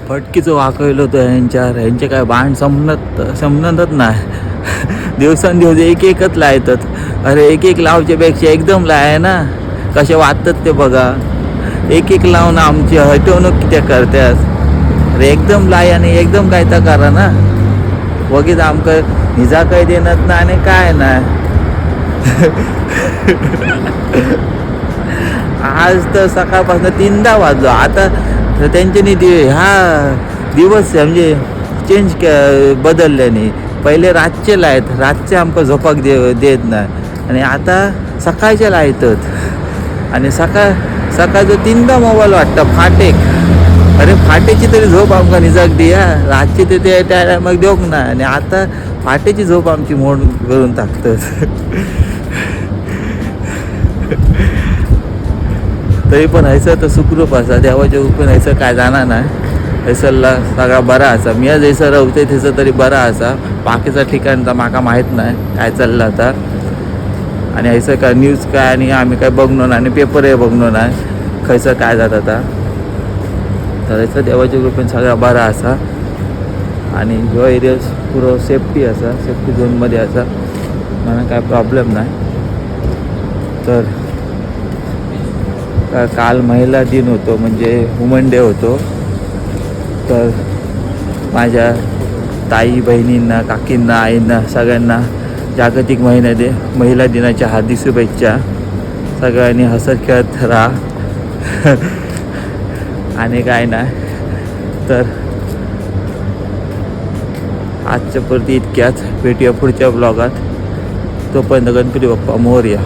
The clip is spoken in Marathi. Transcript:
फटकीचं वाकवलं होतं ह्यांचे काय बाण संपणतच नाही. दिवसांदिवस एक एकच लायतात. अरे एक एक लावच्यापेक्षा एकदम लाय ना कसे वाचतात ते बघा. एक एक लावून आमची हटवणूक किती करतात. अरे एकदम लाय आणि एकदम काय तर करा ना. वगीच आमचं निजा काही देणार ना आणि काय नाही. आज तर सकाळपासून 3दा वाजलो. आता त्यांच्यानी दिवस म्हणजे चेंज बदलल्याने पहिले रातचे लायत रातचे आमका झोपाक देत नाही आणि आता सकाळचे लायतात आणि सकाळचं 3दा मोबाईल वाटतं फाटेक. अरे फाटेची तरी झोप आमका निजाक दिया. रातची ते त्या मग देऊक ना आणि आता फाटेची झोप आमची मोड करून टाकतात. तरी पण हैसं तर सुखरूप असा देवाच्या उपन हैसं काय जाणार नाही. हैसरला सगळा बरा असा. मी आज हैसर रावते थंयसर तरी बरा असा. बाकीचा ठिकाणचा माका माहीत नाही काय चाललं आता आणि हैसं काय न्यूज काय आणि आम्ही काय बघणं नाही आणि पेपरही बघणं नाही खैसर काय जात आता. तर हैसर देवाच्या कृपेन सगळा बरा असा आणि ह्यो एरिया पुरो सेफ्टी असा. सेफ्टी झोनमध्ये असा. मला काय प्रॉब्लेम नाही. तर काल महिला दिन होतो म्हणजे वुमन डे होतो. तर माझ्या ताई बहिणींना काकींना आईंना सगळ्यांना जागतिक महिला दिनाच्या हार्दिक शुभेच्छा. सगळ्यांनी हसत खेळत राहा आणि काय नाही. तर आजच्या पुरती इतक्याच. भेटूया पुढच्या ब्लॉगात. तोपर्यंत गणपती बाप्पा मोरया.